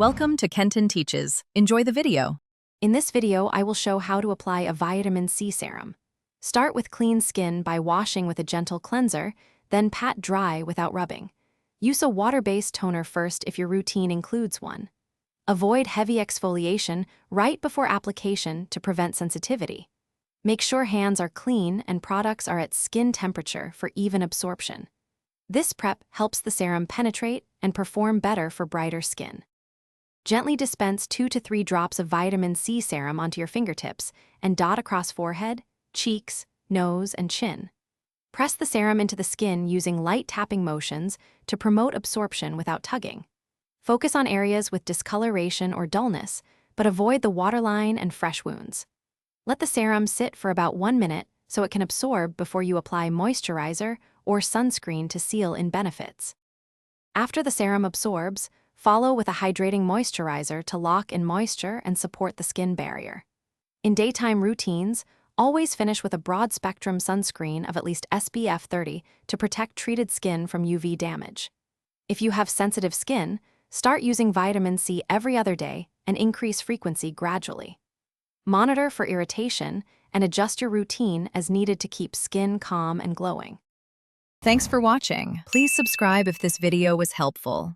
Welcome to Kenton Teaches. Enjoy the video. In this video, I will show how to apply a vitamin C serum. Start with clean skin by washing with a gentle cleanser, then pat dry without rubbing. Use a water-based toner first if your routine includes one. Avoid heavy exfoliation right before application to prevent sensitivity. Make sure hands are clean and products are at skin temperature for even absorption. This prep helps the serum penetrate and perform better for brighter skin. Gently dispense 2 to 3 drops of vitamin C serum onto your fingertips and dot across forehead, cheeks, nose, and chin. Press the serum into the skin using light tapping motions to promote absorption without tugging. Focus on areas with discoloration or dullness, but avoid the waterline and fresh wounds. Let the serum sit for about 1 minute so it can absorb before you apply moisturizer or sunscreen to seal in benefits. After the serum absorbs, follow with a hydrating moisturizer to lock in moisture and support the skin barrier. In daytime routines, always finish with a broad-spectrum sunscreen of at least SPF 30 to protect treated skin from UV damage. If you have sensitive skin, start using vitamin C every other day and increase frequency gradually. Monitor for irritation and adjust your routine as needed to keep skin calm and glowing. Thanks for watching. Please subscribe if this video was helpful.